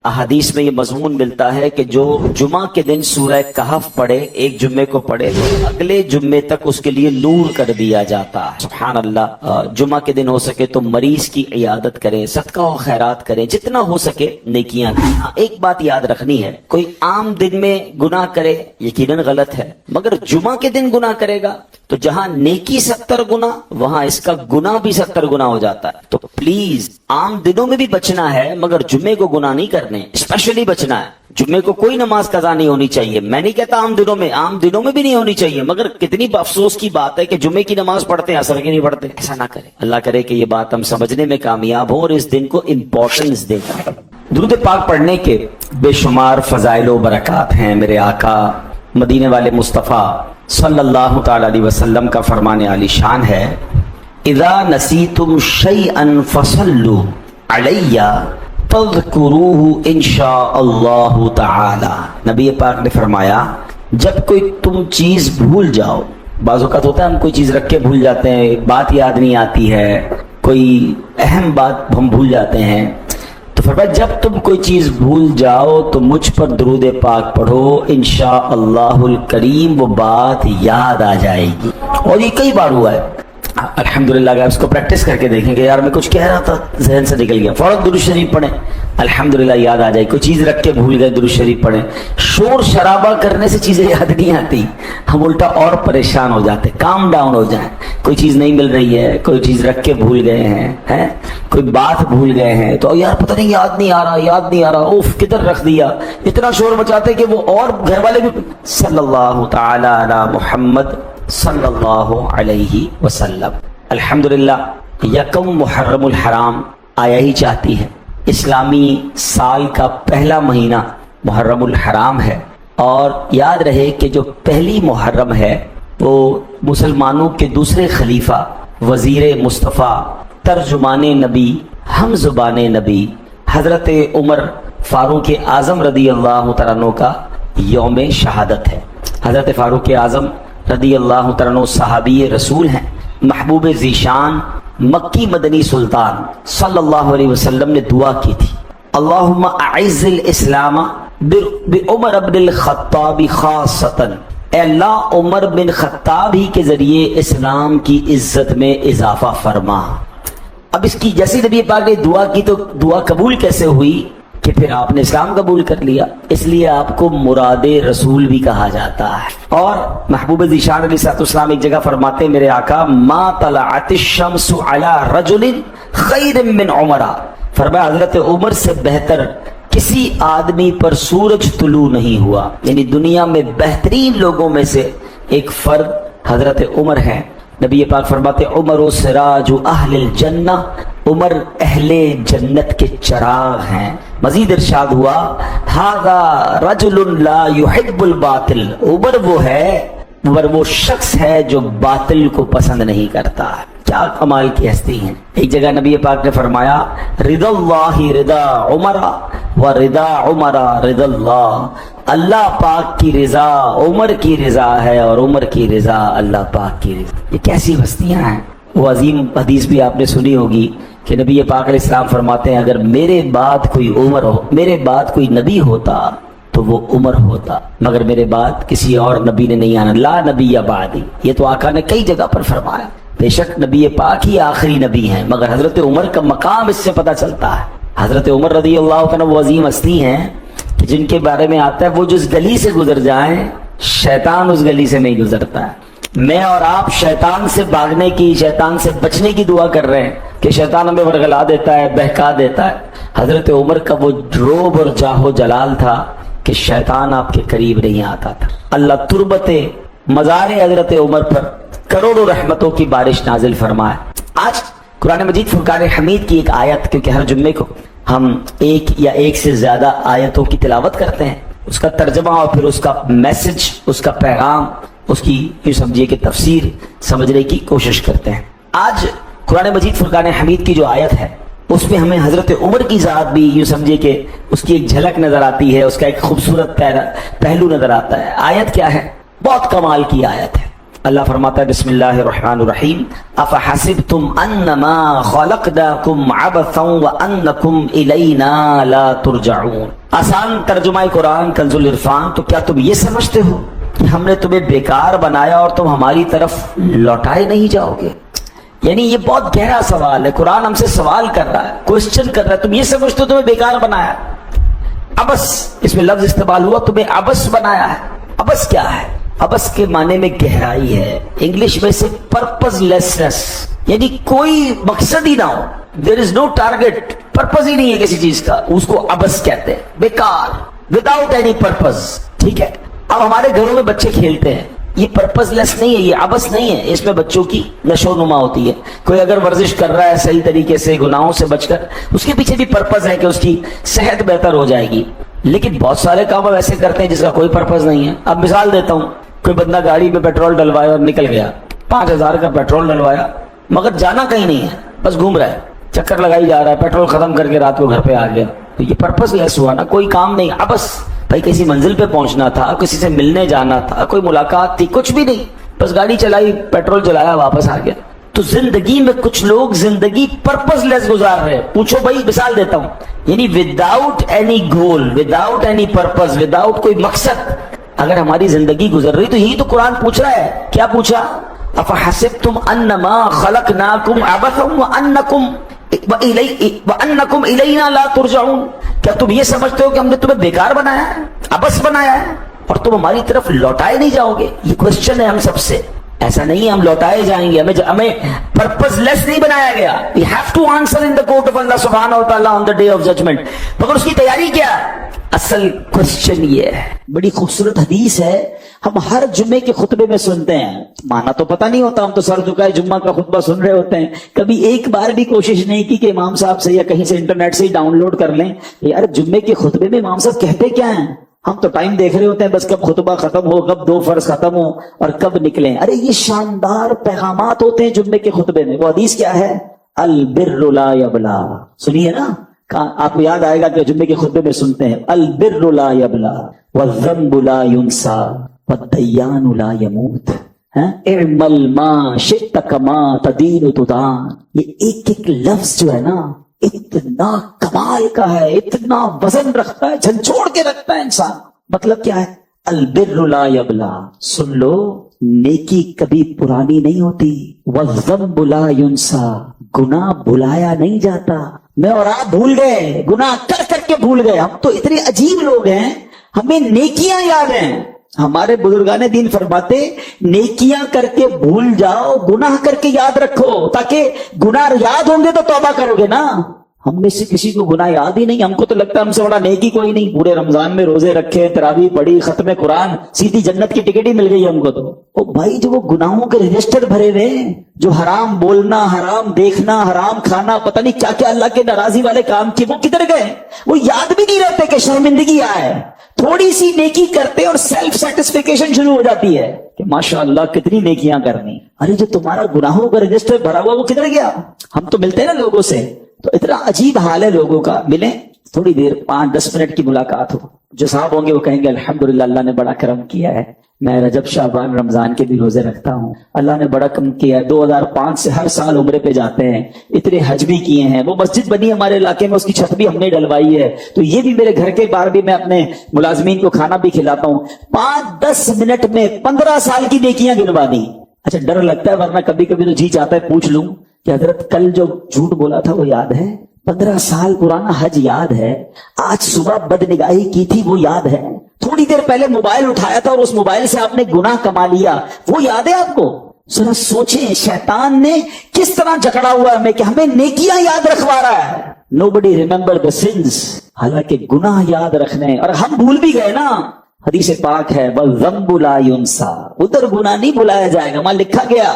अहादीस में ये मजमून मिलता है कि जो जुमा के दिन सूरह कहफ पढ़े, एक जुम्मे को पढ़े, तो अगले जुम्मे तक उसके लिए नूर कर दिया जाता है। सुभान अल्लाह। जुमा के दिन हो सके तो मरीज की इयादत करें, सदका और खैरात करें, जितना हो सके नेकियां करें। एक बात याद रखनी है, कोई आम दिन में गुनाह करे यकीनन गलत है, मगर जुमा के दिन गुनाह करेगा तो जहां नेकी 70 गुना वहां इसका गुनाह भी 70 गुना हो जाता है। तो प्लीज आम दिनों में भी बचना है, मगर जुम्मे को गुनाह नहीं करने, स्पेशली बचना है। जुम्मे को कोई नमाज कज़ा नहीं होनी चाहिए। मैं नहीं कहता आम दिनों में भी नहीं होनी चाहिए, मगर कितनी अफसोस की बात है कि जुम्मे की नमाज पढ़ते हैं, असर की नहीं पढ़ते। ऐसा ना करें। अल्लाह करे कि ये बात हम समझने में कामयाब हो और इस दिन को इंपॉर्टेंस दें। दुरूद पाक पढ़ने के बेशुमार फजाइल व बरकत हैं। मेरे आका मदीने वाले मुस्तफ़ा सल्लल्लाहु तआला अलैहि वसल्लम का फरमाने आली शान है, इज़ा नसीतुम शैअन फसल्लु अलैया तज़कुरूहु इंशाअल्लाहु तआला। नबी पाक ने फरमाया, जब कोई तुम चीज भूल जाओ, बाज़ औक़ात होता है हम कोई चीज रख के भूल जाते हैं, बात याद नहीं आती है, कोई अहम बात हम भूल जाते हैं, तो फरमाया जब तुम कोई चीज भूल जाओ तो मुझ पर दुरूद पाक पढ़ो, इंशाअल्लाहुल करीम वो बात याद आ जाएगी। और ये कई बार हुआ है अल्हम्दुलिल्लाह। अगर इसको प्रैक्टिस करके देखेंगे, यार मैं कुछ कह रहा था जहन से निकल गया, फौरन दुरूद शरीफ पढ़ें, अल्हम्दुलिल्लाह याद आ जाए। कोई चीज रख के भूल गए, दुरूद शरीफ पढ़ें। शोर शराबा करने से चीजें याद नहीं आती, हम उल्टा और परेशान हो जाते। काम डाउन हो जाए, कोई चीज नहीं मिल रही है, कोई चीज रख के भूल गए हैं, कोई बात भूल गए हैं, तो यार पता नहीं याद नहीं आ रहा, उफ किधर रख दिया, इतना शोर मचाते कि वो और घर वाले भी। सल्लल्लाहु तआला अला मुहम्मद सल्लल्लाहु अलैहि वसल्लम। अल्हम्दुलिल्लाह यकम मुहर्रमुल हराम आया ही चाहती है। इस्लामी साल का पहला महीना मुहर्रमुल हराम है, और याद रहे कि जो पहली मुहर्रम है वो मुसलमानों के दूसरे खलीफा, वजीर मुस्तफ़ा, तर्जुमाने नबी, हम ज़ुबाने नबी हज़रत उमर फारूक आज़म रदी अल्लाह तआला अन्हु का यौम शहादत है। हज़रत फारूक आज़म रदी अल्लाह तआला अन्हु सहाबी रसूल हैं, महबूब ज़ीशान मक्की मदनी सुल्तान सल्लल्लाहु अलैहि वसल्लम ने दुआ की थी, अल्लाहुम्मा अइज़्ज़िल इस्लाम बि उमर इब्नुल खत्ताब खासतन, अल्लाह उमर बिन खत्ताब ही के जरिए इस्लाम की इज्जत में इजाफा फरमा। अब इसकी जैसी नबी पाक ने दुआ की तो दुआ कबूल कैसे हुई कि फिर आपने इस्लाम कबूल कर लिया, इसलिए आपको मुरादे रसूल भी कहा जाता है। और महबूब ज़ीशान अलैहिस्सलाम एक जगह फरमाते, मेरे आका, मा तलअतिश शम्सु अला रजुलिन खैरिन मिन उमरा, फरमाया हजरत उमर से बेहतर किसी आदमी पर सूरज तुलू नहीं हुआ, यानी दुनिया में बेहतरीन लोगों में से एक फर्द हजरत उमर है। नबी पाक फरमाते, उमर सिराजु अहलिल जन्ना, उमर अहले जन्नत के चराग हैं। मजीद इरशाद हुआ, हादा रजुलुन ला युहिब्बुल बातिल, उमर वो शख्स है जो बातिल को पसंद नहीं करता। क्या कमाल की हस्ती है। एक जगह नबी पाक ने फरमाया, रिदल्लाहि रिदा उमरा व रिदा उमरा रिदल्लाह, अल्लाह पाक की रिजा उमर की रिजा है और उमर की रिजा अल्लाह पाक की रिजा। ये कैसी हस्तियां हैं। वो अजीम हदीस भी आपने सुनी होगी कि नबी पाक अलैहिस्सलाम फरमाते हैं, अगर मेरे बाद कोई उमर हो, मेरे बाद कोई नबी होता तो वो उमर होता, मगर मेरे बाद किसी और नबी ने नहीं आना, ला नबी या बादी। ये तो आका ने कई जगह पर फरमाया। बेशक नबी पाक ही आखिरी नबी हैं, मगर हजरत उमर का मकाम इससे पता चलता है। हजरत उमर रज़ी अल्लाह तआला वो अजीम हस्ती हैं कि जिनके बारे में आता है, वो जिस गली से गुजर जाएं शैतान उस गली से नहीं गुजरता है। मैं और आप शैतान से भागने की, शैतान से बचने की दुआ कर रहे हैं कि शैतान हमें वर्गला देता है, बहका देता है। हजरत उमर का वो रोब और जाहो जलाल था कि शैतान आपके करीब नहीं आता था। अल्लाह तुरबते मज़ारे हजरत उमर पर करोड़ों रहमतों की बारिश नाजिल फरमाए। आज कुरान मजीद फुरकान हमीद की एक आयत, क्योंकि हर जुम्मे को हम एक या एक से ज्यादा आयतों की तिलावत करते हैं, उसका तर्जमा और फिर उसका मैसेज, उसका पैगाम, उसकी यूं समझिए कि तफसीर समझने की कोशिश करते हैं। आज कुरान मजीद फुरकान हमीद की जो आयत है उसमें हमें हजरत उमर की ज़ात भी यूं समझिए कि उसकी एक झलक नजर आती है, उसका एक खूबसूरत पहलू नजर आता है। आयत क्या है? बहुत कमाल की आयत है। اللہ فرماتا ہے بسم اللہ الرحمن الرحیم افحسبتم انما خلقناکم عبثا وانکم الینا لا ترجعون. آسان ترجمہ قرآن کنز العرفان. تو کیا تم یہ سمجھتے ہو کہ ہم نے تمہیں بیکار بنایا اور تم ہماری طرف لوٹائے نہیں جاؤ گے؟ یعنی یہ بہت گہرا سوال ہے. قرآن ہم سے سوال کر رہا ہے, کوشچن کر رہا ہے. تم یہ سمجھتے ہو تمہیں بیکار بنایا؟ عبث اس میں لفظ استعمال ہوا, تمہیں عبث بنایا ہے. عبث کیا ہے؟ عبث کے معنی میں گہرائی ہے. انگلش میں سے پرپز لیسنس, یعنی کوئی مقصد ہی نہ ہو. دیر از نو ٹارگیٹ, پرپز ہی نہیں ہے کسی چیز کا, اس کو عبث کہتے ہیں. بیکار, وداؤٹ اینی پرپز. ٹھیک ہے. اب ہمارے گھروں میں بچے کھیلتے ہیں, یہ پرپز لیس نہیں ہے, یہ عبث نہیں ہے. اس میں بچوں کی نشو نما ہوتی ہے. کوئی اگر ورزش کر رہا ہے صحیح طریقے سے گناہوں سے بچ کر, اس کے پیچھے بھی پرپز ہے کہ اس کی صحت بہتر ہو جائے گی. لیکن بہت سارے کام اب ایسے کرتے ہیں جس کا کوئی پرپز نہیں ہے. اب مثال دیتا ہوں, کوئی بندہ گاڑی میں پیٹرول ڈلوایا اور نکل گیا, 5000 کا پیٹرول ڈلوایا, مگر جانا کہیں نہیں ہے, بس گھوم رہا ہے, چکر لگائی جا رہا ہے, پیٹرول ختم کر کے رات کو گھر پہ آ گیا. تو یہ پرپز لیس ہوا نا, کوئی کام نہیں. عبث. بھائی کسی منزل پہ پہنچنا تھا, کسی سے ملنے جانا تھا, کوئی ملاقات تھی, کچھ بھی نہیں, بس گاڑی چلائی, پیٹرول چلایا, واپس آ گیا. تو زندگی میں کچھ لوگ زندگی پرپز لیس گزار رہے ہیں. پوچھو بھائی, مثال دیتا ہوں, یعنی وداؤٹ اینی گول, وداؤٹ اینی پرپز, وداؤٹ کوئی مقصد اگر ہماری زندگی گزر رہی, تو یہی تو قرآن پوچھ رہا ہے. کیا پوچھا؟ افحسبتم انما خلقناکم عبثا وانکم الینا لا ترجعون. کیا تم یہ سمجھتے ہو کہ ہم نے تمہیں بیکار بنایا ہے, عبث بنایا ہے, اور تم ہماری طرف لوٹائے نہیں جاؤ گے؟ یہ کوشچن ہے ہم سب سے. ایسا نہیں ہے ہم لوٹائے جائیں گے, ہمیں پرپز لیس نہیں بنایا گیا. We have to answer in the court of Allah subhanahu wa ta'ala on the day of judgment. مگر اس کی تیاری کیا؟ اصل کوشچن یہ ہے. بڑی خوبصورت حدیث ہے, ہم ہر جمعے کے خطبے میں سنتے ہیں, مانا تو پتہ نہیں ہوتا, ہم تو سر جھکائے جمعہ کا خطبہ سن رہے ہوتے ہیں. کبھی ایک بار بھی کوشش نہیں کی کہ امام صاحب سے یا کہیں سے انٹرنیٹ سے ہی ڈاؤن لوڈ کر لیں, یار جمعے کے خطبے میں امام صاحب کہتے کیا ہیں. ہم تو ٹائم دیکھ رہے ہوتے ہیں بس کب خطبہ ختم ہو, کب 2 فرض ختم ہو اور کب نکلیں. ارے یہ شاندار پیغامات ہوتے ہیں جمعے کے خطبے میں. وہ حدیث کیا ہے؟ البر لا یبلا. سنیے نا, آپ کو یاد آئے گا کہ جمعے کے خطبے میں سنتے ہیں البر لا یبلا والذنب لا ینسا والدیان لا یموت. اعمل ما شئت کما تدین تدان. یہ ایک ایک لفظ جو ہے نا اتنا کمال کا ہے, اتنا وزن رکھتا ہے, جھنجھوڑ کے رکھتا ہے انسان. مطلب کیا ہے؟ البر لا یبلا. سن لو, نیکی کبھی پرانی نہیں ہوتی. والذنب لا ینسا, گناہ بلایا نہیں جاتا. میں اور آپ بھول گئے, گناہ کر کر کے بھول گئے. ہم تو اتنے عجیب لوگ ہیں, ہمیں نیکیاں یاد ہیں. ہمارے بزرگان دین فرماتے نیکیاں کر کے بھول جاؤ, گناہ کر کے یاد رکھو, تاکہ گناہ یاد ہوں گے تو توبہ کرو گے نا. ہم میں سے کسی کو گناہ یاد ہی نہیں. ہم کو تو لگتا ہے ہم سے بڑا نیکی کوئی نہیں. پورے رمضان میں روزے رکھے, تراویح پڑھی, ختم قرآن, سیدھی جنت کی ٹکٹ ہی مل گئی ہم کو. تو او بھائی, جو وہ گناہوں کے رجسٹر بھرے ہوئے ہیں, جو حرام بولنا, حرام دیکھنا, حرام کھانا, پتہ نہیں کیا کیا اللہ کے ناراضی والے کام کیے, وہ کدھر گئے؟ وہ یاد بھی نہیں رہتے کہ شرمندگی آئے. تھوڑی سی نیکی کرتے اور سیلف سیٹسفیکیشن شروع ہو جاتی ہے کہ ماشاءاللہ کتنی نیکیاں کرنی. ارے جو تمہارا گناہوں کا رجسٹر بھرا ہوا وہ کدھر گیا؟ ہم تو ملتے ہیں نا لوگوں سے, تو اتنا عجیب حال ہے لوگوں کا. ملیں تھوڑی دیر, 5-10 منٹ کی ملاقات ہو, جو صاحب ہوں گے وہ کہیں گے الحمدللہ اللہ نے بڑا کرم کیا ہے, میں رجب شعبان رمضان کے بھی روزے رکھتا ہوں, اللہ نے بڑا کم کیا ہے. 2005 سے ہر سال عمرے پہ جاتے ہیں, اتنے حج بھی کیے ہیں. وہ مسجد بنی ہمارے علاقے میں, اس کی چھت بھی ہم نے ڈلوائی ہے, تو یہ بھی میرے گھر کے باہر بھی میں اپنے ملازمین کو کھانا بھی کھلاتا ہوں. 5-10 منٹ میں 15 سال کی نیکیاں گنوا دی. اچھا ڈر لگتا ہے, ورنہ کبھی کبھی تو جی چاہتا ہے پوچھ لوں کہ حضرت کل جو جھوٹ بولا تھا وہ یاد ہے؟ 15 سال پرانا حج یاد ہے؟ آج صبح بدنگاہی کی تھی وہ یاد ہے؟ تھوڑی دیر پہلے موبائل اٹھایا تھا اور اس موبائل سے آپ نے گناہ کما لیا, وہ یاد ہے آپ کو؟ ذرا سوچیں شیطان نے کس طرح جکڑا ہوا ہے ہمیں کہ ہمیں نیکیاں یاد رکھوا رہا ہے. Nobody remember the sins, حالانکہ گناہ یاد رکھنے, اور ہم بھول بھی گئے نا. حدیث پاک ہے وَالذَّنْبُ لَا يُنْسَى, ادھر گناہ نہیں بھلایا جائے گا, وہاں لکھا گیا.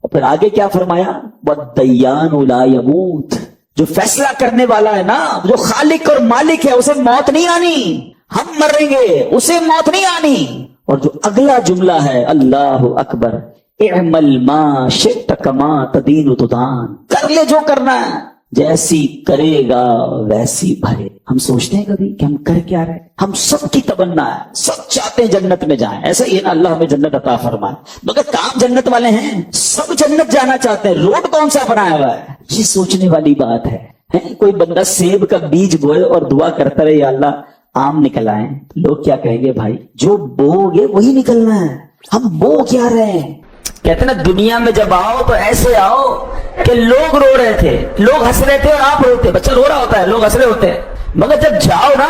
اور پھر آگے کیا فرمایا؟ وَالدَّيَّانُ لَا يَمُوتُ, جو فیصلہ کرنے والا ہے نا, جو خالق اور مالک ہے, اسے موت نہیں آنی. ہم مریں گے, اسے موت نہیں آنی. اور جو اگلا جملہ ہے اللہ اکبر, اعمل ما شئت کما تدین تدان, کر لے جو کرنا ہے, जैसी करेगा वैसी भरे। हम सोचते हैं कभी कि हम कर क्या रहे? हम सब की तमन्ना है, सब चाहते हैं जन्नत में जाएं, ऐसा ही है ना, अल्लाह हमें जन्नत अता फरमाए, मगर काम जन्नत वाले हैं, सब जन्नत जाना चाहते हैं, रोड कौन सा बनाया हुआ है? ये सोचने वाली बात है। कोई बंदा सेब का बीज बोए और दुआ करता रहे या अल्लाह आम निकल आए, लोग क्या कहेंगे? भाई जो बोगे वही निकलना है, हम बो क्या रहे हैं? कहते ना दुनिया में जब आओ तो ऐसे आओ कि लोग रो रहे थे, लोग हंस रहे थे और आप रोते। बच्चा रो रहा होता है, लोग हंस रहे होते हैं, मगर जब जाओ ना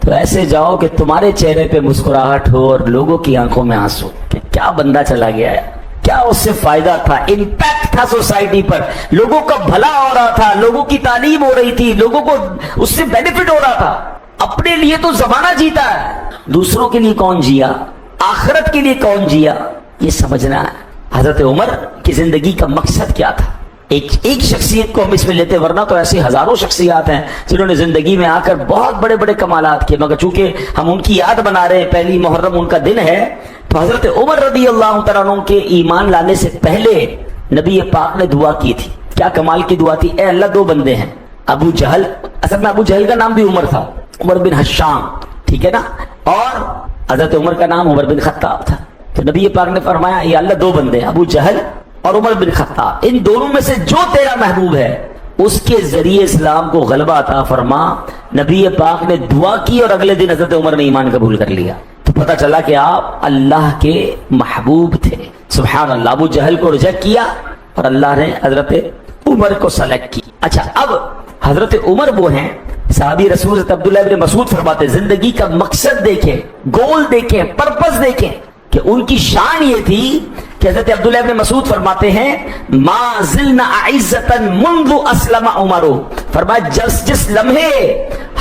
तो ऐसे जाओ कि तुम्हारे चेहरे पे मुस्कुराहट हो और लोगों की आंखों में आंसू। क्या बंदा चला गया है, क्या उससे फायदा था, इम्पैक्ट था सोसाइटी पर, लोगों का भला हो रहा था, लोगों की तालीम हो रही थी, लोगों को उससे बेनिफिट हो रहा था। अपने लिए तो जमाना जीता है, दूसरों के लिए कौन जिया, आखिरत के लिए कौन जिया, ये समझना है। हजरत उमर की जिंदगी का मकसद क्या था? एक शख्सियत को हम इसमें लेते, वरना तो ऐसी हजारों शख्सियात हैं जिन्होंने जिंदगी में आकर बहुत बड़े बड़े कमालात किए, मगर चूंकि हम उनकी याद बना रहे हैं, पहली मुहर्रम उनका दिन है, तो हजरत उमर रदी अल्लाह तआला अन्हु के ईमान लाने से पहले नबी पाक ने दुआ की थी। क्या कमाल की दुआ थी? ए अल्लाह, दो बंदे हैं, अबू जहल, असल में अबू जहल का नाम भी उमर था, उमर बिन हश्शाम, ठीक है ना, और हजरत उमर का नाम उमर बिन खत्ताब था। तो नबी पाक ने फरमाया ये अल्लाह दो बंदे, अबू जहल और उमर बिन खत्ताब, इन दोनों में से जो तेरा महबूब है उसके जरिए इस्लाम को गलबा अता फरमा। नबी पाक ने दुआ की और अगले दिन हजरत उमर ने ईमान कबूल कर लिया। तो पता चला कि आप अल्लाह के महबूब थे। सुभान अल्लाह। अबू जहल को रिजेक्ट किया और अल्लाह ने हजरत उमर को सेलेक्ट की। अच्छा, अब हजरत उमर वो हैं, साहबी रसूल अब्दुल्लाह इब्न मसूद फरमाते जिंदगी का मकसद देखें, गोल देखें, पर्पस देखें, कि उनकी शान ये थी कि हजरत अब्दुल्लाह इब्न मसूद फरमाते हैं मा ज़िलना अइज़्ज़तन मुंज़ु अस्लमा उमरो, फरमाया जिस लम्हे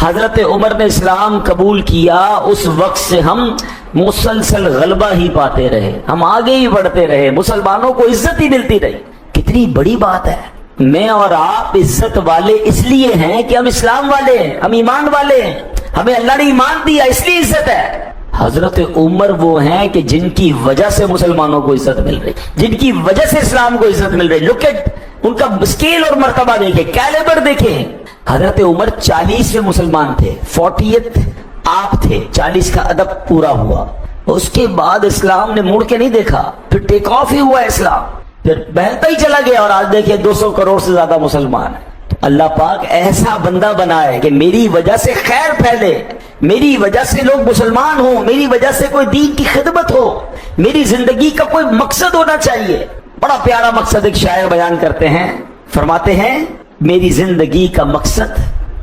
हजरत उमर ने इस्लाम कबूल किया उस वक्त से हम मुसलसल गलबा ही पाते रहे, हम आगे ही बढ़ते रहे, मुसलमानों को इज्जत ही मिलती रही। कितनी बड़ी बात है। मैं और आप इज्जत वाले इसलिए हैं कि हम इस्लाम वाले हैं, हम ईमान वाले हैं, हमें अल्लाह ने ईमान दिया इसलिए इज्जत है। हजरत उमर वो हैं कि जिनकी वजह से मुसलमानों को इज्जत मिल रही, जिनकी वजह से इस्लाम को इज्जत मिल रही। लुक एट उनका स्केल और मर्तबा देखे, कैलिबर देखे। हजरत उमर 40 में मुसलमान थे, 40th आप थे, 40 का अदब पूरा हुआ, उसके बाद इस्लाम ने मुड़ के नहीं देखा, फिर टेक ऑफ ही हुआ इस्लाम, फिर बहता ही चला गया और आज देखिए 200 करोड़ से ज्यादा मुसलमान है। अल्लाह पाक ऐसा बंदा बनाए कि मेरी वजह से खैर फैले, मेरी वजह से लोग मुसलमान हो, मेरी वजह से कोई दीन की खिदमत हो, मेरी जिंदगी का कोई मकसद होना चाहिए। बड़ा प्यारा मकसद एक शायर बयान करते हैं, फरमाते हैं मेरी जिंदगी का मकसद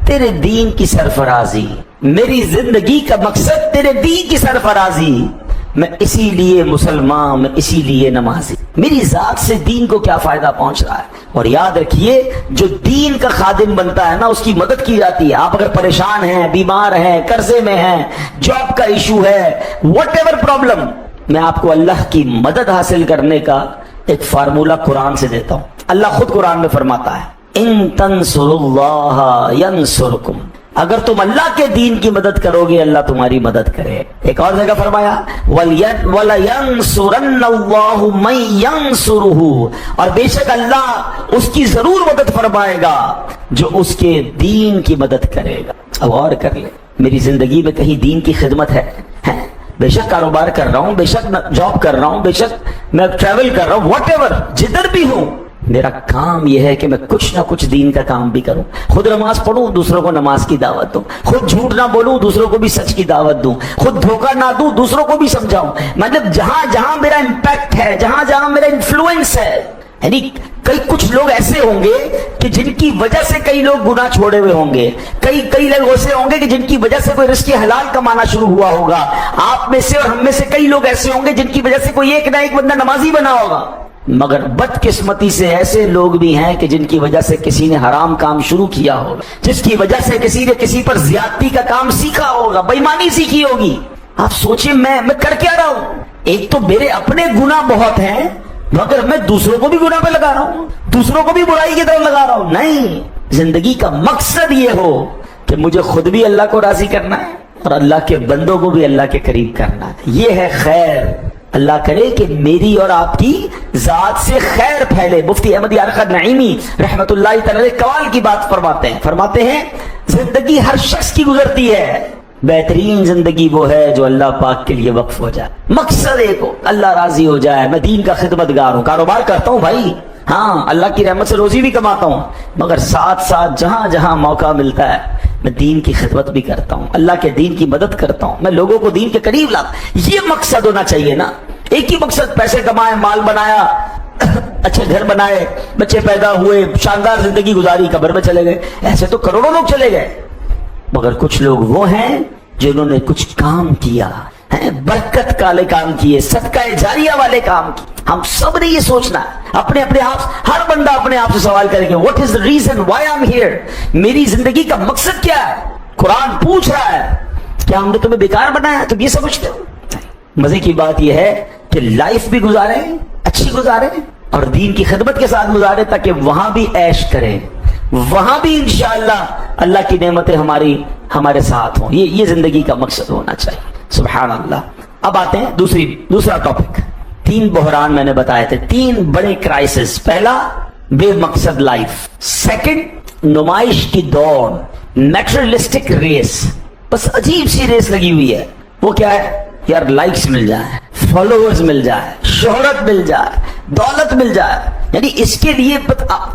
तेरे दीन की सरफराजी, मेरी जिंदगी का मकसद तेरे दीन की सरफराजी, मैं इसीलिए मुसलमान, मैं इसीलिए नमाजी, मेरी जात से दीन को क्या फायदा पहुंच रहा है। और याद रखिए जो दीन का खादिम बनता है ना उसकी मदद की जाती है। आप अगर परेशान हैं, बीमार हैं, कर्जे में हैं, जॉब का इशू है, व्हाटएवर प्रॉब्लम, मैं आपको अल्लाह की मदद हासिल करने का एक फार्मूला कुरान से देता हूं। अल्लाह खुद कुरान में फरमाता है इन तंसुरुल्लाह यंसुरकुम, अगर तुम अल्लाह के दीन की मदद करोगे अल्लाह तुम्हारी मदद करे। एक और जगह फरमाया वला यंसुरन्नल्लाहु मन यंसुरुहु, और बेशक अल्लाह उसकी जरूर मदद फरमाएगा जो उसके दीन की मदद करेगा। अब और कर ले, मेरी जिंदगी में कहीं दीन की खिदमत है? बेशक कारोबार कर रहा हूं, बेशक जॉब कर रहा हूं, बेशक मैं ट्रैवल कर रहा हूं, व्हाटएवर, जिधर भी हूं, मेरा काम यह है कि मैं कुछ ना कुछ दीन का काम भी करूं। खुद नमाज पढ़ूं, दूसरों को नमाज की दावत दूं, खुद झूठ ना बोलूं, दूसरों को भी सच की दावत दूं, खुद धोखा ना दूं, दूसरों को भी समझाऊं। मतलब जहां जहां मेरा इंपैक्ट है, जहां जहां मेरा इन्फ्लुएंस है, यानी कई कुछ लोग ऐसे होंगे कि जिनकी वजह से कई लोग गुनाह छोड़े हुए होंगे, कई लोग ऐसे होंगे कि जिनकी वजह से कोई रिस्क हलाल कमाना शुरू हुआ होगा। आप में से और हम में से कई लोग ऐसे होंगे जिनकी वजह से कोई एक ना एक बंदा नमाजी बना होगा। मगर बदकिस्मती से ऐसे लोग भी हैं कि जिनकी वजह से किसी ने हराम काम शुरू किया होगा, जिसकी वजह से किसी ने किसी पर ज्यादती का काम सीखा होगा, बेईमानी सीखी होगी। आप सोचिए मैं कर क्या रहा हूं? एक तो मेरे अपने गुनाह बहुत हैं, मगर मैं दूसरों को भी गुनाह पे लगा रहा हूं, दूसरों को भी बुराई की तरफ लगा रहा हूं। नहीं, जिंदगी का मकसद ये हो कि मुझे खुद भी अल्लाह को राजी करना है और अल्लाह के बंदों को भी अल्लाह के करीब करना है। ये है खैर, اللہ کرے کہ میری اور آپ کی ذات سے خیر پھیلے. مفتی احمد یارقا نعیمی رحمت اللہ تعالی علیہ کمال کی بات فرماتے ہیں زندگی ہر شخص کی گزرتی ہے، بہترین زندگی وہ ہے جو اللہ پاک کے لیے وقف ہو جائے. مقصد ایک ہو، اللہ راضی ہو جائے. میں دین کا خدمتگار ہوں، کاروبار کرتا ہوں بھائی، ہاں اللہ کی رحمت سے روزی بھی کماتا ہوں، مگر ساتھ ساتھ جہاں جہاں موقع ملتا ہے میں دین کی خدمت بھی کرتا ہوں، اللہ کے دین کی مدد کرتا ہوں، میں لوگوں کو دین کے قریب لاتا. یہ مقصد ہونا چاہیے نا. ایک ہی مقصد، پیسے کمائے، مال بنایا، اچھے گھر بنائے، بچے پیدا ہوئے، شاندار زندگی گزاری، قبر میں چلے گئے. ایسے تو کروڑوں لوگ چلے گئے، مگر کچھ لوگ وہ ہیں جنہوں نے کچھ کام کیا ہے، برکت والے کام کیے، صدقہ جاریہ والے کام کیے. ہم سب نے یہ سوچنا ہے، اپنے آپ، ہر بندہ اپنے آپ سے سوال کرے گا what is the reason why I'm here؟ میری زندگی کا مقصد کیا ہے؟ قرآن پوچھ رہا ہے. کیا ہم نے تمہیں بیکار بنایا تم یہ سمجھتے ہو؟ مزے کی بات یہ ہے کہ لائف بھی گزارے، اچھی گزارے، اور دین کی خدمت کے ساتھ گزارے، تاکہ وہاں بھی عیش کریں، وہاں بھی انشاءاللہ اللہ کی نعمتیں ہمارے ساتھ ہوں. یہ زندگی کا مقصد ہونا چاہیے. سبحان اللہ. اب آتے ہیں دوسرا ٹاپک. 3 بحران میں نے بتائے تھے، 3 بڑے کرائسس. پہلا بے مقصد لائف، سیکنڈ نمائش کی دوڑ، میٹریلسٹک ریس. بس عجیب سی ریس لگی ہوئی ہے. وہ کیا ہے یار؟ لائکس مل جائے، فالوورز مل جائے، شہرت مل جائے، دولت مل جائے. یعنی اس کے لیے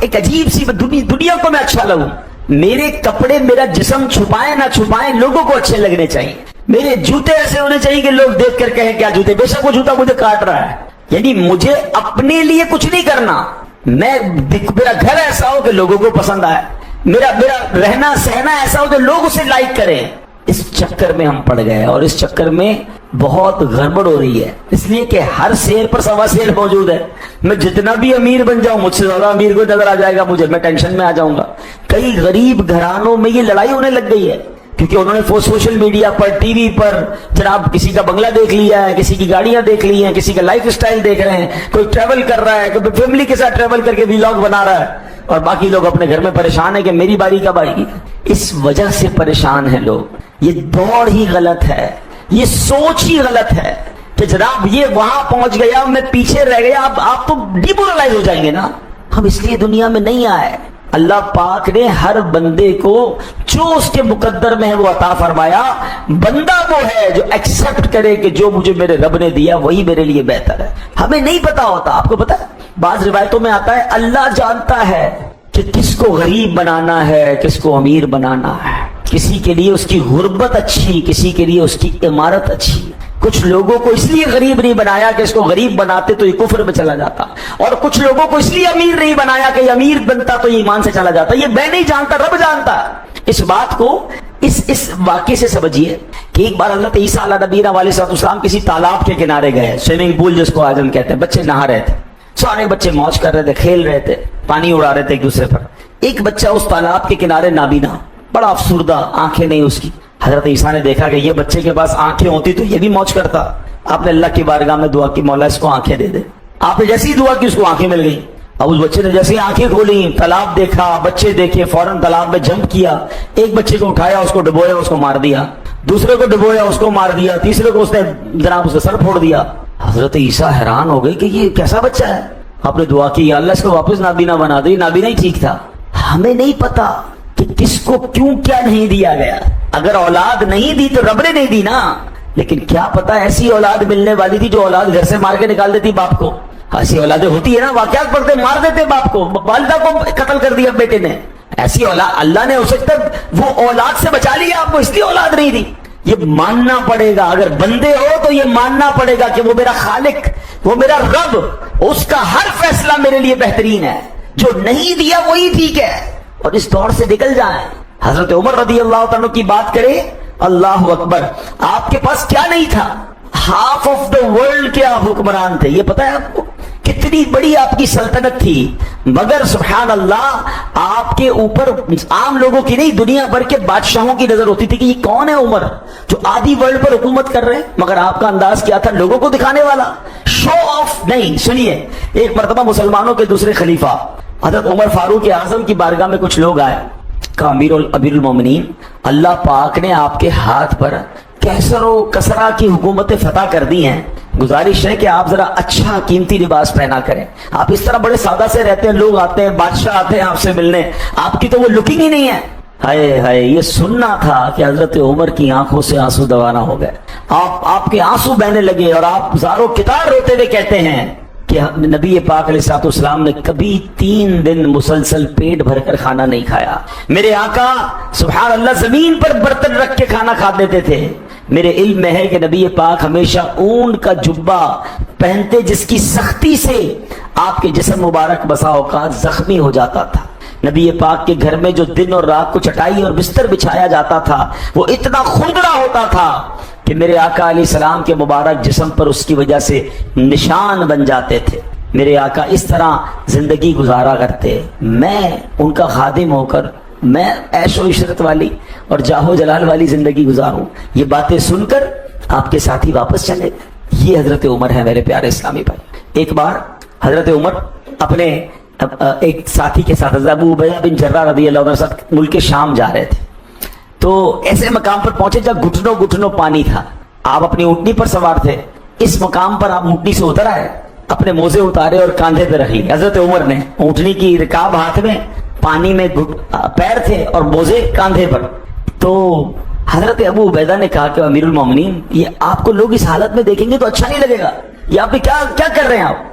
ایک عجیب سی دنیا کو میں اچھا لگوں. میرے کپڑے میرا جسم چھپائیں نہ چھپائیں، لوگوں کو اچھے لگنے چاہیے. میرے جوتے ایسے ہونے چاہیے کہ لوگ دیکھ کر کہیں کیا جوتے، بے شک وہ جوتا مجھے کاٹ رہا ہے. یعنی مجھے اپنے لیے کچھ نہیں کرنا، میرا گھر ایسا ہو کہ لوگوں کو پسند آئے، میرا رہنا سہنا ایسا ہو کہ لوگ اسے لائک کریں. اس چکر میں ہم پڑ گئے، اور اس چکر میں بہت گڑبڑ ہو رہی ہے. اس لیے کہ ہر شیر پر سوا شیر موجود ہے. میں جتنا بھی امیر بن جاؤں، مجھ سے زیادہ امیر کو نظر آ جائے گا مجھے، میں ٹینشن میں آ جاؤں گا. کئی غریب گھرانوں میں یہ لڑائی ہونے لگ گئی ہے، کیونکہ انہوں نے سوشل میڈیا پر، ٹی وی پر جناب کسی کا بنگلہ دیکھ لیا ہے، کسی کی گاڑیاں دیکھ لی ہیں، کسی کا لائف سٹائل دیکھ رہے ہیں، کوئی ٹریول کر رہا ہے، کوئی فیملی کے ساتھ ٹریول کر کے ویلاگ بنا رہا ہے، اور باقی لوگ اپنے گھر میں پریشان ہیں کہ میری باری کب آئے گی. اس وجہ سے پریشان ہیں لوگ. یہ دوڑ ہی غلط ہے، یہ سوچ ہی غلط ہے کہ جناب یہ وہاں پہنچ گیا، میں پیچھے رہ گیا. اب آپ تو ڈیمورلائز ہو جائیں گے نا. ہم اس لیے دنیا میں نہیں آئے. اللہ پاک نے ہر بندے کو جو اس کے مقدر میں ہے وہ عطا فرمایا. بندہ وہ ہے جو ایکسپٹ کرے کہ جو مجھے میرے رب نے دیا وہی میرے لیے بہتر ہے. ہمیں نہیں پتا ہوتا. آپ کو پتا ہے بعض روایتوں میں آتا ہے اللہ جانتا ہے کہ کس کو غریب بنانا ہے، کس کو امیر بنانا ہے. کسی کے لیے اس کی غربت اچھی، کسی کے لیے اس کی عمارت اچھی. کچھ لوگوں کو اس لیے غریب نہیں بنایا کہ اس کو غریب بناتے تو یہ کفر میں چلا جاتا، اور کچھ لوگوں کو اس لیے امیر نہیں بنایا کہ امیر بنتا تو یہ ایمان سے چلا جاتا. یہ میں نہیں جانتا، رب جانتا. اس بات کو اس واقعے سے سمجھیے کہ ایک بار حضرت عیسیٰ علیہ نبینا علیہ السلام کسی تالاب کے کنارے گئے، سوئمنگ پول جس کو آج ہم کہتے ہیں. بچے نہا رہے تھے، سارے بچے موج کر رہے تھے، کھیل رہے تھے، پانی اڑا رہے تھے ایک دوسرے پر. ایک بچہ اس تالاب کے کنارے نابینا، بڑا افسردہ، آنکھیں نہیں اس کی. حضرت عیسیٰ نے دیکھا کہ یہ بچے کے پاس آنکھیں ہوتی تو یہ بھی موج کرتا. آپ نے اللہ کی بارگاہ میں دعا کی مولا اس کو آنکھیں دے دے. آپ نے جیسی دعا کی اس کو آنکھیں مل گئی. اب اس بچے نے جیسے آنکھیں کھولی، تالاب دیکھا، بچے دیکھے، فوراً تالاب میں جمپ کیا. ایک بچے کو اٹھایا، اس کو ڈبویا، اس کو مار دیا. دوسرے کو ڈبویا، اس کو مار دیا. تیسرے کو اس نے جناب اس کا سر پھوڑ دیا. حضرت عیسیٰ حیران ہو گئے کہ یہ کیسا بچہ ہے. آپ نے دعا کی اللہ اس کو واپس نابینا بنا دی. نابینا ہی ٹھیک تھا. ہمیں نہیں پتا کہ کس کو کیوں کیا نہیں دیا گیا. اگر اولاد نہیں دی تو رب نے نہیں دی نا، لیکن کیا پتا ایسی اولاد ملنے والی تھی جو اولاد گھر سے مار کے نکال دیتی باپ کو. ایسی اولادیں ہوتی ہے نا، واقعات پڑھتے مار دیتے باپ کو. والدہ کو قتل کر دیا بیٹے نے. ایسی اولاد اللہ نے اسے تک وہ اولاد سے بچا لیا آپ کو، اس لیے اولاد نہیں دی. یہ ماننا پڑے گا. اگر بندے ہو تو یہ ماننا پڑے گا کہ وہ میرا خالق، وہ میرا رب، اس کا ہر فیصلہ میرے لیے بہترین ہے. جو نہیں دیا وہی ٹھیک ہے، اور اس دور سے نکل جائیں. حضرت عمر رضی اللہ عنہ کی بات کریں، اللہ اکبر. آپ کے پاس کیا نہیں تھا؟ ہاف آف دا ورلڈ کے آپ حکمران تھے. یہ پتا ہے آپ کو کتنی بڑی آپ کی سلطنت تھی، مگر سبحان اللہ آپ کے اوپر عام لوگوں کی نہیں، دنیا بھر کے بادشاہوں کی نظر ہوتی تھی کہ یہ کون ہے عمر جو آدھی ورلڈ پر حکومت کر رہے ہیں. مگر آپ کا انداز کیا تھا؟ لوگوں کو دکھانے والا، شو آف نہیں. سنیے، ایک مرتبہ مسلمانوں کے دوسرے خلیفہ حضرت عمر فاروق اعظم کی بارگاہ میں کچھ لوگ آئے. کہا امیر المومنین، اللہ پاک نے آپ کے ہاتھ پر کیسر و کسرا کی حکومتیں فتح کر دی ہیں، गुजारिश है कि आप जरा अच्छा कीमती लिबास पहना करें। आप इस तरह बड़े सादा से रहते हैं, लोग आते हैं, बादशाह आते हैं आपसे मिलने, आपकी तो वो लुकिंग ही नहीं है। हाय हाय, ये सुनना था कि हजरत उमर की आंखों से आंसू दवाना हो गए, आपके आंसू बहने लगे और आप ज़ारो कितार रोते हुए कहते हैं कि नबी पाक अलैहिस्सलाम ने कभी 3 दिन मुसलसल पेट भरकर खाना नहीं खाया। मेरे आका सुभान अल्लाह जमीन पर बर्तन रख के खाना खा देते थे। मेरे इल्म में है कि नबी पाक हमेशा ऊन का जुब्बा पहनते जिसकी सख्ती से आपके जिस्म मुबारक बसा औकात जख्मी हो जाता था। नबी पाक के घर में जो दिन और रात को चटाई और बिस्तर बिछाया जाता था वो इतना खुरदरा होता था कि मेरे आका अलैहिस्सलाम के मुबारक जिस्म पर उसकी वजह से निशान बन जाते थे। मेरे आका इस तरह जिंदगी गुजारा करते, मैं उनका खादिम होकर मैं ऐशो इशरत वाली और जाहो जलाल वाली जिंदगी गुजारूं। ये बातें सुनकर आपके साथी वापस चले गए। ये हजरत उमर है मेरे प्यारे इस्लामी भाई। एक बार हजरत उमर अपने एक साथी के साथ अबू उबैदा बिन जर्राह रज़ियल्लाहु अन्हु के साथ मुल्क शाम जा रहे थे। तो ऐसे मकाम पर पहुंचे जब घुटनों घुटनों पानी था। आप अपनी ऊंटनी पर सवार थे। इस मकाम पर आप ऊंटनी से उतर आए, अपने मोजे उतारे और कांधे पे रख लिए। हजरत उमर ने ऊंटनी की रिकाब हाथ में, पानी में पैर थे और मोजे कांधे पर। तो हजरत अबू उबैदा ने कहा कि अमीरुल मोमिनीन, ये आपको लोग इस हालत में देखेंगे तो अच्छा नहीं लगेगा, ये आप क्या क्या कर रहे हैं आप।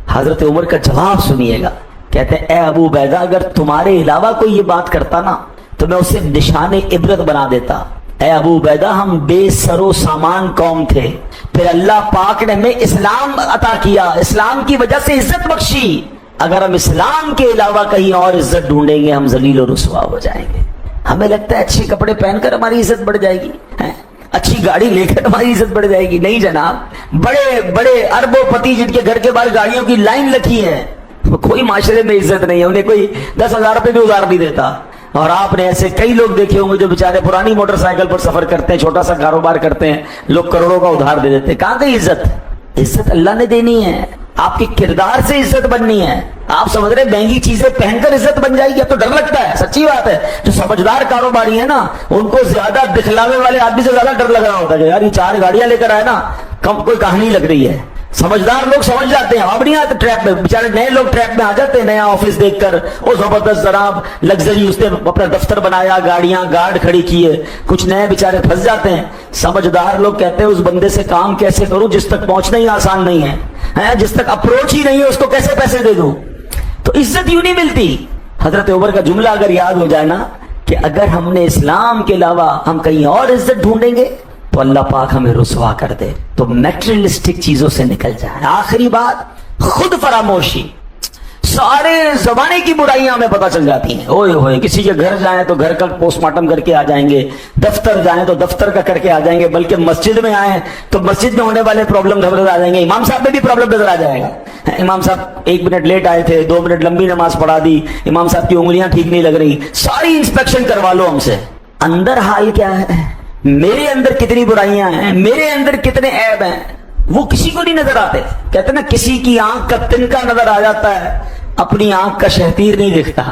हजरत उमर का जवाब सुनिएगा। कहते हैं, ए अबू उबैदा, अगर तुम्हारे अलावा कोई ये बात करता ना तो मैं उसे निशाने इबरत बना देता। ए अबू उबैदा, हम बेसरो सामान कौम थे, फिर अल्लाह पाक ने हमें इस्लाम अता किया, इस्लाम की वजह से इज्जत बख्शी। अगर हम इस्लाम के अलावा कहीं और इज्जत ढूंढेंगे हम जलील और रुसवा हो जाएंगे। हमें लगता है अच्छे कपड़े पहनकर हमारी इज्जत बढ़ जाएगी, अच्छी गाड़ी लेकर हमारी इज्जत बढ़ जाएगी। नहीं जनाब, बड़े बड़े अरबोपति जिनके घर के बाहर गाड़ियों की लाइन लगी है, कोई माशरे में इज्जत नहीं है, उन्हें कोई 10,000 रुपए भी उधार नहीं देता। और आपने ऐसे कई लोग देखे होंगे जो बेचारे पुरानी मोटरसाइकिल पर सफर करते हैं, छोटा सा कारोबार करते हैं, लोग करोड़ों का उधार दे देते हैं। कहां गई इज्जत? इज्जत अल्लाह ने देनी है, आपके किरदार से इज्जत बननी है। आप समझ रहे महंगी चीजें पहनकर इज्जत बन जाएगी? अब तो डर लगता है, सच्ची बात है। जो समझदार कारोबारी है ना, उनको ज्यादा दिखलावे वाले आदमी से ज्यादा डर लग रहा होता है। यार ये 4 गाड़ियां लेकर आए ना, कम कोई कहानी लग रही है। समझदार लोग समझ जाते हैं, अब नहीं आते ट्रैप में। बेचारे नए लोग ट्रैप में आ जाते हैं नया ऑफिस देखकर, वो जबरदस्त जनाब लग्जरी, उसने अपना दफ्तर बनाया, गाड़ियां गार्ड खड़ी की है, कुछ नए बेचारे फंस जाते हैं। समझदार लोग कहते हैं उस बंदे से काम कैसे करूं जिस तक पहुंचना ही आसान नहीं है, जिस तक अप्रोच ही नहीं है, उसको कैसे पैसे दे दूं। तो इज्जत यूं नहीं मिलती। हजरत उमर का जुमला अगर याद हो जाए ना कि अगर हमने इस्लाम के अलावा हम कहीं और इज्जत ढूंढेंगे तो अल्लाह पाक हमें रुसवा कर दे, तो मैटेरियलिस्टिक चीजों से निकल जाए। आखिरी बात, खुद फरामोशी। सारे जमाने की बुराइयां हमें पता चल जाती हैं। ओए होए, किसी के घर जाएं तो घर का पोस्टमार्टम करके आ जाएंगे, दफ्तर जाएं तो दफ्तर का करके आ जाएंगे, बल्कि मस्जिद में आए तो मस्जिद में होने वाले प्रॉब्लम नजर आ जाएंगे। इमाम साहब में भी प्रॉब्लम नजर आ जाएगा। इमाम साहब 1 मिनट लेट आए थे, 2 मिनट लंबी नमाज पढ़ा दी, इमाम साहब की उंगलियां ठीक नहीं लग रही, सारी इंस्पेक्शन करवा लो हमसे। अंदर हाल क्या है, मेरे अंदर कितनी बुराइयां हैं, मेरे अंदर कितने ऐब हैं, वो किसी को नहीं नजर आते। कहते ना, किसी की आंख का तिनका नजर आ जाता है, अपनी आंख का शहतीर नहीं दिखता।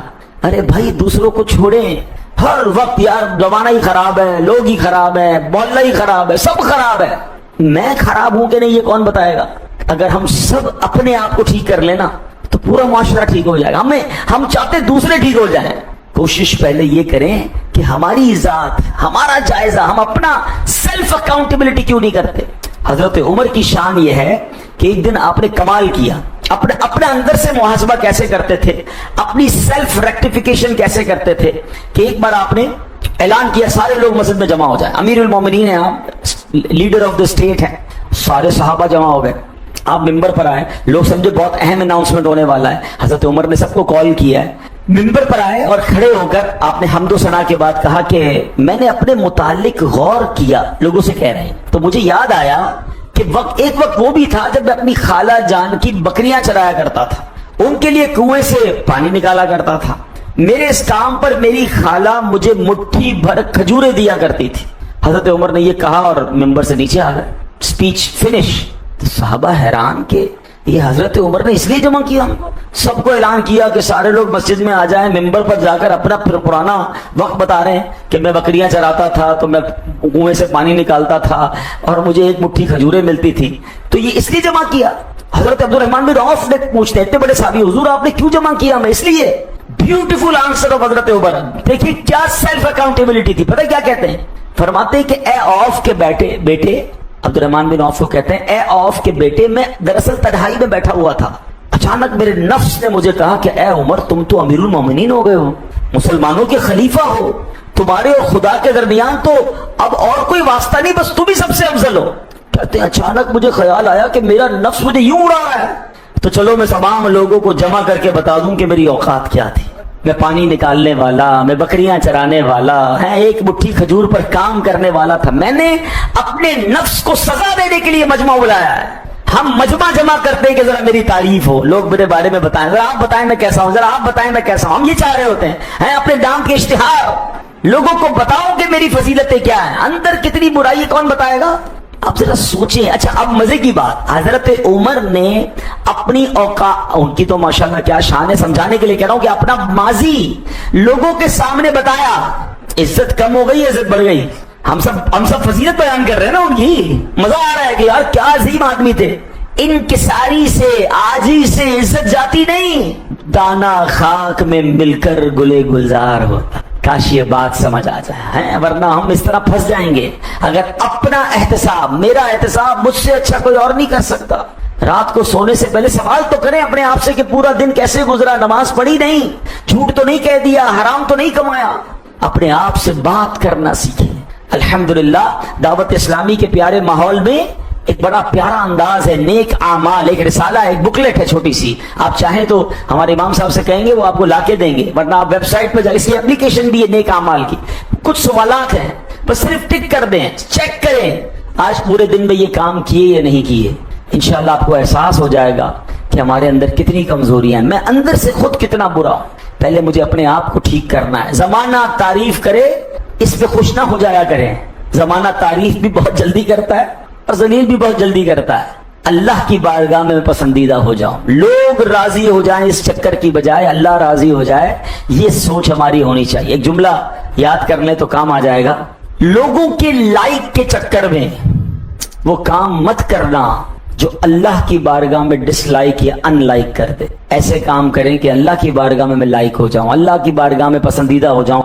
अरे भाई, दूसरों को छोड़े, हर वक्त यार जमाना ही खराब है, लोग ही खराब है, मोहल्ला ही खराब है, सब खराब है। मैं खराब हूं कि नहीं ये कौन बताएगा? अगर हम सब अपने आप को ठीक कर लेना तो पूरा माशरा ठीक हो जाएगा। हम चाहते दूसरे ठीक हो जाए। कोशिश पहले ये करें कि हमारी इज्जत, हमारा जायजा, हम अपना सेल्फ अकाउंटेबिलिटी क्यों नहीं करते। हजरत उमर की शान ये है कि एक दिन आपने कमाल किया, अपने अंदर से मुहासबा कैसे करते थे, अपनी सेल्फ रेक्टिफिकेशन कैसे करते थे, कि एक बार आपने ऐलान किया सारे लोग मस्जिद में जमा हो जाए। अमीरुल मोमिनीन है आप, लीडर ऑफ द स्टेट है, सारे सहाबा जमा हो गए, आप मिंबर पर आए, लोग समझे बहुत अहम अनाउंसमेंट होने वाला है। हजरत उमर ने सबको कॉल किया है, मिंबर पर आए और खड़े होकर आपने हम्दो सना के बाद कहा कि मैंने अपने मुतालिक गौर किया, लोगों से कह रहे हैं, तो मुझे याद आया कि एक वक्त वो भी था जब मैं अपनी खाला जान की बकरियां चराया करता था, उनके लिए कुएं से पानी निकाला करता था। मेरे इस काम पर मेरी खाला मुझे मुट्ठी भर खजूरें दिया करती थी। हजरत उमर ने ये कहा और मिंबर से नीचे आ गए, स्पीच फिनिश। तो साहबा हैरान के یہ حضرت عمر نے اس لیے جمع کیا ہم سب کو اعلان کیا کہ سارے لوگ مسجد میں آ جائیں, ممبر پر جا کر اپنا پرانا وقت بتا رہے ہیں کہ میں بکریاں چراتا تھا تو میں کنویں سے پانی نکالتا تھا اور مجھے ایک مٹھی کھجوریں ملتی تھی. تو یہ اس لیے جمع کیا. حضرت عبد الرحمن بن عوف نے پوچھتے ہیں اتنے بڑے صحابی, حضور آپ نے کیوں جمع کیا؟ میں اس لیے. بیوٹیفل آنسر آف حضرت عمر. دیکھیے کیا سیلف اکاؤنٹیبلٹی تھی. پتہ کیا کہتے ہیں؟ فرماتے ہیں کہ اے عوف کے بیٹے عبد الرحمن بن عوف کو کہتے ہیں اے عوف کے بیٹے, میں دراصل تنہائی میں بیٹھا ہوا تھا, اچانک میرے نفس نے مجھے کہا کہ اے عمر تم تو امیر المومنین ہو گئے ہو, مسلمانوں کے خلیفہ ہو, تمہارے اور خدا کے درمیان تو اب اور کوئی واسطہ نہیں, بس تم ہی سب سے افضل ہو. کہتے ہیں اچانک مجھے خیال آیا کہ میرا نفس مجھے یوں اڑا رہا ہے, تو چلو میں تمام لوگوں کو جمع کر کے بتا دوں کہ میری اوقات کیا تھی. میں پانی نکالنے والا, میں بکریاں چرانے والا, ایک مٹھی کھجور پر کام کرنے والا تھا. میں نے اپنے نفس کو سزا دینے کے لیے مجمع بلایا ہے. ہم مجمع جمع کرتے ہیں کہ ذرا میری تعریف ہو, لوگ میرے بارے میں بتائیں, ذرا آپ بتائیں میں کیسا ہوں, ذرا آپ بتائیں میں کیسا ہوں. ہم یہ چاہ رہے ہوتے ہیں اپنے نام کے اشتہار, لوگوں کو بتاؤ کہ میری فضیلتیں کیا ہیں. اندر کتنی برائی ہے کون بتائے گا؟ آپ ذرا سوچیں. اچھا اب مزے کی بات, حضرت عمر نے اپنی اوقات, ان کی تو ماشاءاللہ کیا شان ہے, سمجھانے کے لیے کہہ رہا ہوں کہ اپنا ماضی لوگوں کے سامنے بتایا. عزت کم ہو گئی, عزت بڑھ گئی. ہم سب فضیلت بیان کر رہے ہیں نا ان کی. مزہ آ رہا ہے کہ یار کیا عظیم آدمی تھے. انکساری سے, آجی سے عزت جاتی نہیں. دانا خاک میں مل کر گلے گلزار ہوتا. کاش یہ بات سمجھ آ جائے, ورنہ ہم اس طرح پھنس جائیں گے. اگر اپنا احتساب, میرا احتساب مجھ سے اچھا کوئی اور نہیں کر سکتا. رات کو سونے سے پہلے سوال تو کریں اپنے آپ سے کہ پورا دن کیسے گزرا, نماز پڑھی نہیں, جھوٹ تو نہیں کہہ دیا, حرام تو نہیں کمایا. اپنے آپ سے بات کرنا سیکھیں. الحمدللہ دعوت اسلامی کے پیارے ماحول میں ایک بڑا پیارا انداز ہے, نیک اعمال, ایک رسالہ, ایک بکلیٹ ہے چھوٹی سی. آپ چاہیں تو ہمارے امام صاحب سے کہیں گے وہ آپ کو لا کے دیں گے, ورنہ آپ ویب سائٹ پہ جائیں, اس کی اپلیکیشن بھی ہے نیک اعمال کی. کچھ سوالات ہیں, بس صرف ٹک کر دیں, چیک کریں آج پورے دن میں یہ کام کیے یا نہیں کیے. انشاءاللہ آپ کو احساس ہو جائے گا کہ ہمارے اندر کتنی کمزوریاں ہیں, میں اندر سے خود کتنا برا ہوں. پہلے مجھے اپنے آپ کو ٹھیک کرنا ہے. زمانہ تعریف کرے اس پہ خوش نہ ہو جایا کریں. زمانہ تعریف بھی بہت جلدی کرتا ہے اور ذلیل بھی بہت جلدی کرتا ہے. اللہ کی بارگاہ میں پسندیدہ ہو جاؤں, لوگ راضی ہو جائیں اس چکر کی بجائے اللہ راضی ہو جائے, یہ سوچ ہماری ہونی چاہیے. ایک جملہ یاد کر لیں تو کام آ جائے گا. لوگوں کے لائک کے چکر میں وہ کام مت کرنا جو اللہ کی بارگاہ میں ڈس لائک یا ان لائک کر دے. ایسے کام کریں کہ اللہ کی بارگاہ میں لائک ہو جاؤں, اللہ کی بارگاہ میں پسندیدہ ہو جاؤں.